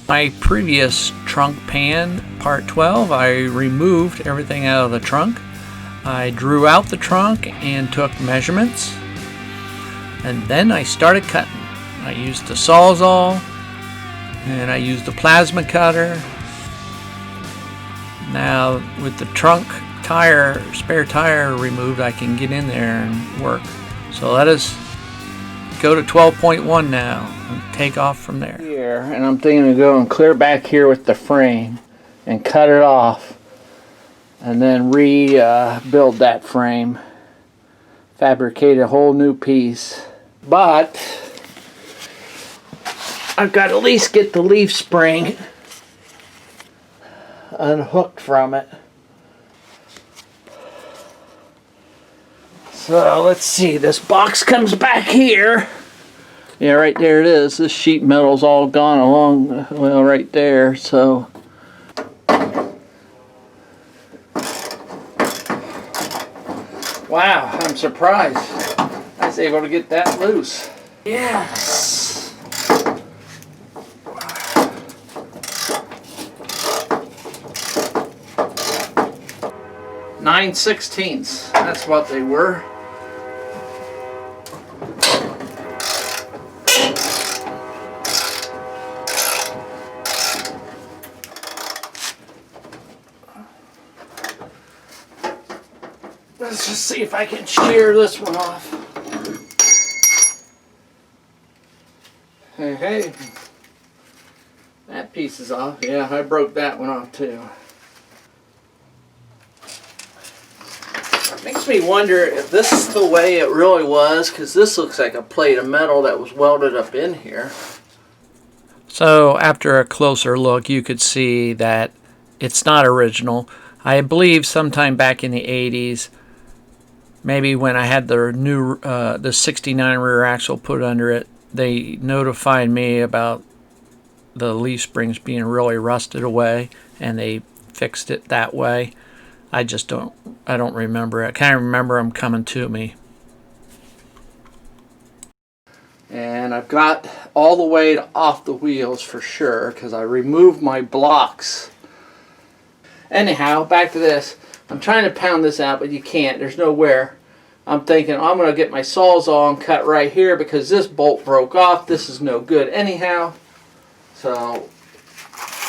My previous trunk pan, part 12, I removed everything out of the trunk. I drew out the trunk and took measurements, and then I started cutting. I used the Sawzall and I used the plasma cutter. Now with the trunk tire, spare tire removed, I can get in there and work. So let us go to 12.1 now and take off from there. Here, and I'm thinking to go and clear back here with the frame and cut it off and then rebuild that frame, fabricate a whole new piece. But I've got to at least get the leaf spring unhooked from it. So let's see, this box comes back here. Yeah, right there it is. This sheet metal's all gone along, well, right there. So wow, I'm surprised I was able to get that loose. Yes. 9/16. That's what they were. Let's just see if I can shear this one off. Hey, that piece is off. Yeah, I broke that one off too. Makes me wonder if this is the way it really was, because this looks like a plate of metal that was welded up in here. So after a closer look, you could see that it's not original. I believe sometime back in the 80s, maybe when I had the new the 69 rear axle put under it, they notified me about the leaf springs being really rusted away, and they fixed it that way. I don't remember it. I kind of remember them coming to me. And I've got all the weight off the wheels for sure, because I removed my blocks. Anyhow, back to this. I'm trying to pound this out, but you can't. There's nowhere. I'm thinking I'm going to get my Sawzall and cut right here, because this bolt broke off. This is no good anyhow. So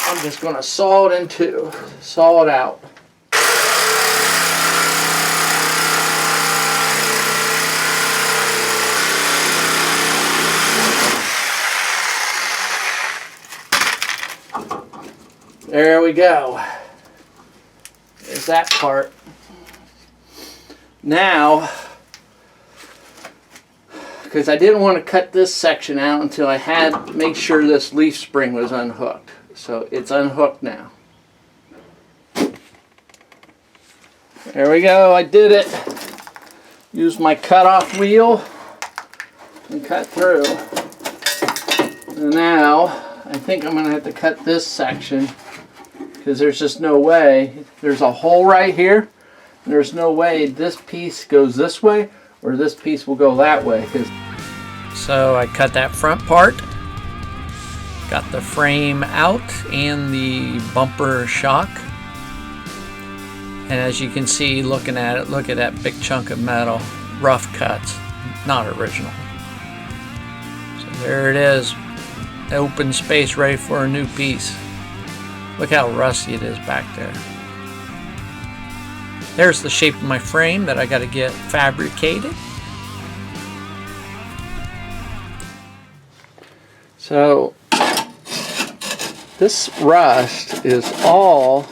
I'm just going to saw it out. There we go. There's that part. Now, because I didn't want to cut this section out until I had make sure this leaf spring was unhooked. So it's unhooked now. There we go. I did it. Used my cutoff wheel and cut through. And now I think I'm going to have to cut this section, because there's just no way. There's a hole right here. And there's no way this piece goes this way or this piece will go that way. So I cut that front part, got the frame out and the bumper shock. And as you can see, looking at it, look at that big chunk of metal, rough cuts, not original. So there it is, open space ready for a new piece. Look how rusty it is back there. There's the shape of my frame that I got to get fabricated. So this rust is all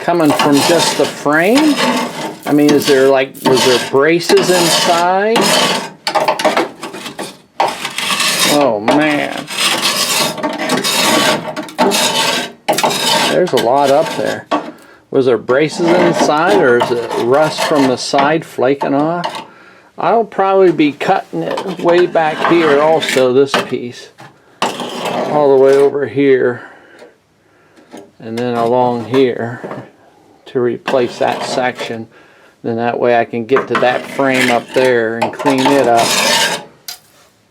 coming from just the frame. I mean, was there braces inside? Oh man. There's a lot up there. Was there braces inside, or is it rust from the side flaking off? I'll probably be cutting it way back here also, this piece. All the way over here. And then along here to replace that section. Then that way I can get to that frame up there and clean it up.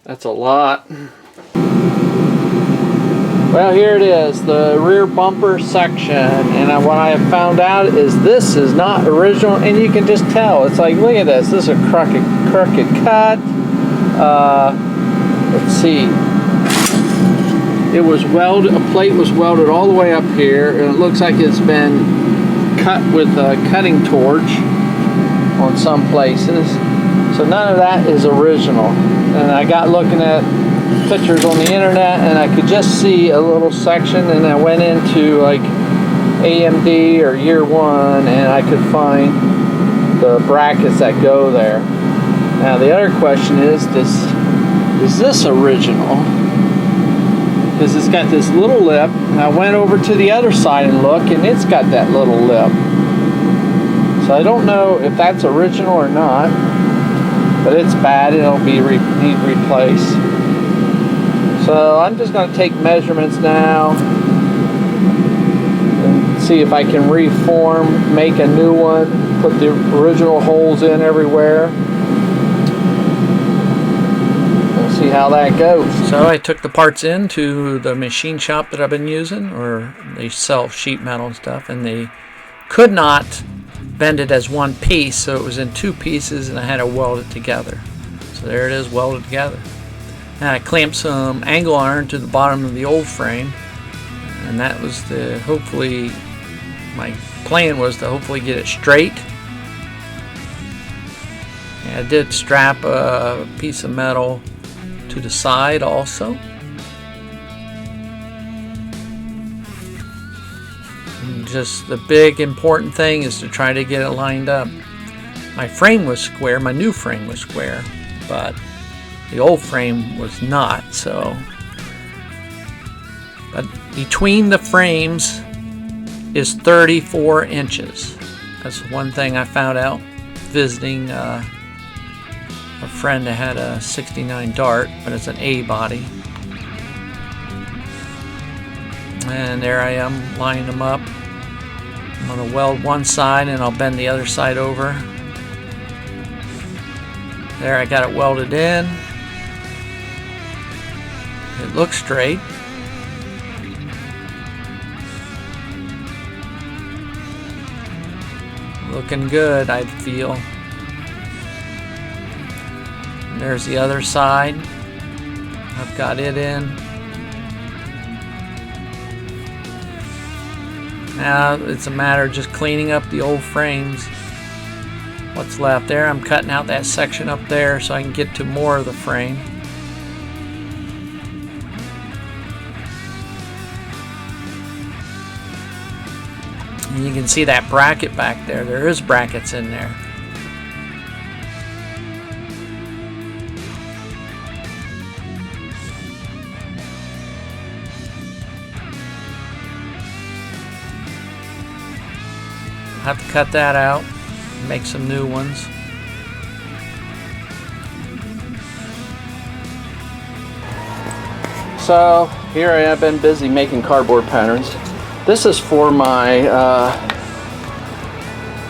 That's a lot. Well, here it is, the rear bumper section, and what I have found out is this is not original, and you can just tell. It's like, look at this. This is a crooked cut. Let's see. It was welded. A plate was welded all the way up here, and it looks like it's been cut with a cutting torch on some places. So none of that is original. And I got looking at pictures on the internet, and I could just see a little section, and I went into like AMD or Year One, and I could find the brackets that go there. Now the other question is this original? Because it's got this little lip, and I went over to the other side and looked, and it's got that little lip. So I don't know if that's original or not, but it's bad. It'll be need replaced. So I'm just going to take measurements now and see if I can reform, make a new one, put the original holes in everywhere. We'll see how that goes. So I took the parts into the machine shop that I've been using, or they sell sheet metal and stuff, and they could not bend it as one piece, so it was in two pieces, and I had to weld it together. So there it is, welded together. And I clamped some angle iron to the bottom of the old frame, and that was hopefully, my plan was to hopefully get it straight. And I did strap a piece of metal to the side also. And just the big important thing is to try to get it lined up. My frame was square, my new frame was square, but the old frame was not, so. But between the frames is 34 inches. That's one thing I found out visiting a friend that had a 69 Dart, but it's an A body. And there I am lining them up. I'm going to weld one side and I'll bend the other side over. There, I got it welded in. It looks straight. Looking good, I feel. And there's the other side. I've got it in. Now it's a matter of just cleaning up the old frames. What's left there, I'm cutting out that section up there so I can get to more of the frame. And you can see that bracket back there. There is brackets in there. I'll have to cut that out, make some new ones. So here I have been busy making cardboard patterns. This is for my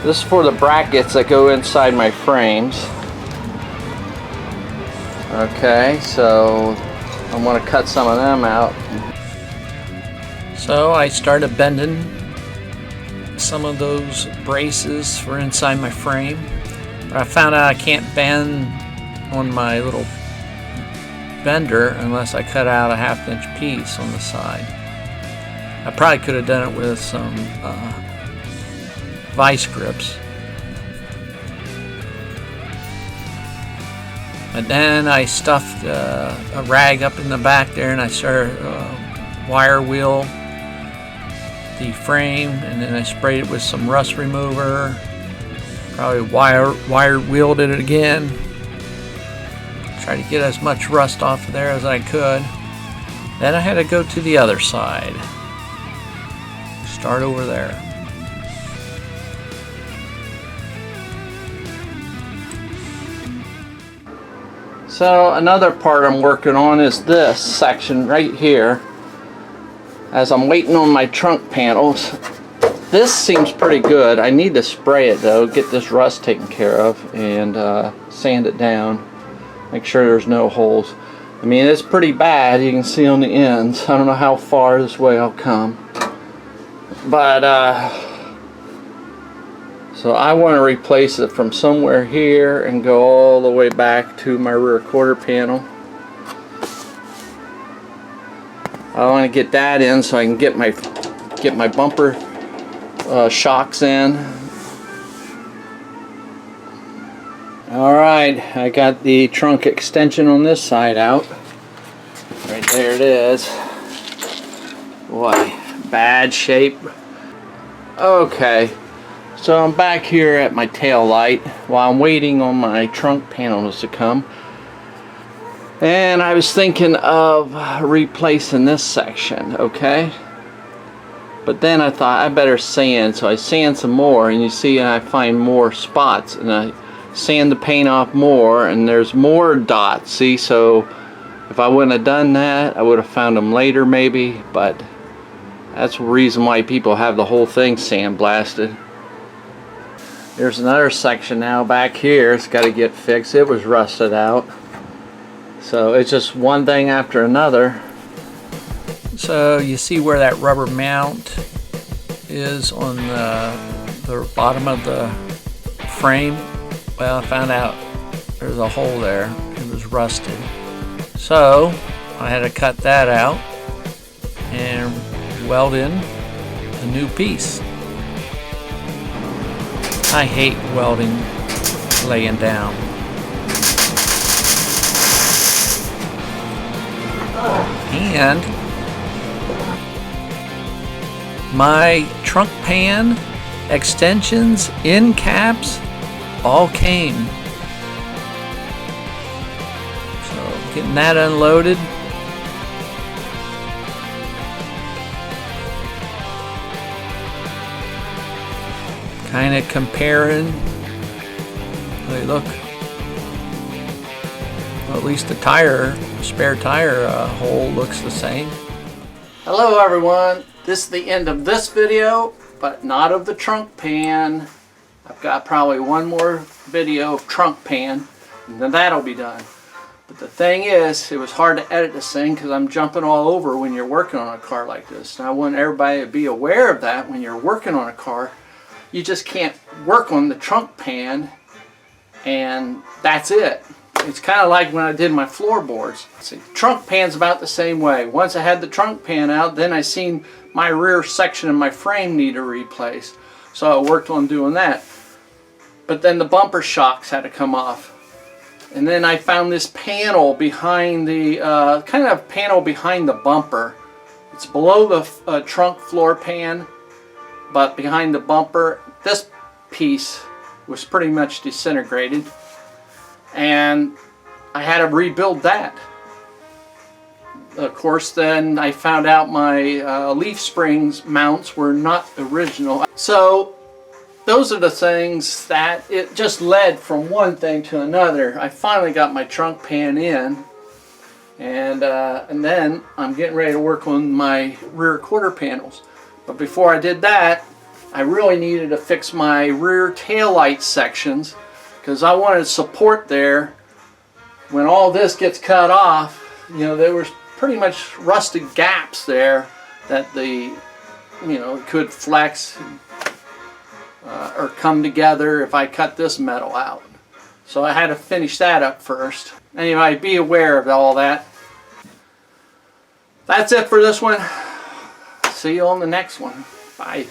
this is for the brackets that go inside my frames. Okay, so I want to cut some of them out. So I started bending some of those braces for inside my frame, but I found out I can't bend on my little bender unless I cut out a 1/2 inch piece on the side. I probably could have done it with some vice grips. But then I stuffed a rag up in the back there, and I started wire wheel the frame, and then I sprayed it with some rust remover. Probably wire wheeled it again. Try to get as much rust off of there as I could. Then I had to go to the other side. Start over there. So another part I'm working on is this section right here. As I'm waiting on my trunk panels, this seems pretty good. I need to spray it though, get this rust taken care of, and sand it down. Make sure there's no holes. I mean, it's pretty bad. You can see on the ends. I don't know how far this way I'll come. But, so I want to replace it from somewhere here and go all the way back to my rear quarter panel. I want to get that in so I can get my bumper shocks in. Alright, I got the trunk extension on this side out. Right there it is. Boy, bad shape. Okay, so I'm back here at my tail light while I'm waiting on my trunk panels to come. And I was thinking of replacing this section, okay? But then I thought I better sand, so I sand some more, and you see I find more spots, and I sand the paint off more, and there's more dots. See, so if I wouldn't have done that, I would have found them later maybe, but that's the reason why people have the whole thing sandblasted. There's another section now back here. It's got to get fixed. It was rusted out. So it's just one thing after another. So you see where that rubber mount is on the bottom of the frame? Well, I found out there's a hole there. It was rusted. So I had to cut that out and weld in a new piece. I hate welding laying down. And my trunk pan extensions, end caps, all came. So getting that unloaded. Kind of comparing. They look. Well, at least the tire, spare tire hole looks the same. Hello everyone. This is the end of this video, but not of the trunk pan. I've got probably one more video of trunk pan, and then that'll be done. But the thing is, it was hard to edit this thing because I'm jumping all over when you're working on a car like this. And I want everybody to be aware of that when you're working on a car. You just can't work on the trunk pan and that's it. It's kind of like when I did my floorboards. See, the trunk pan's about the same way. Once I had the trunk pan out, then I seen my rear section of my frame need a replace. So I worked on doing that. But then the bumper shocks had to come off. And then I found this panel behind the, kind of panel behind the bumper. It's below the trunk floor pan, but behind the bumper. This piece was pretty much disintegrated. And I had to rebuild that. Of course, then I found out my leaf springs mounts were not original. So those are the things that it just led from one thing to another. I finally got my trunk pan in, and then I'm getting ready to work on my rear quarter panels. But before I did that, I really needed to fix my rear tail light sections, because I wanted support there. When all this gets cut off, you know, there was pretty much rusted gaps there that could flex or come together if I cut this metal out. So I had to finish that up first. Anyway, be aware of all that. That's it for this one. See you on the next one. Bye.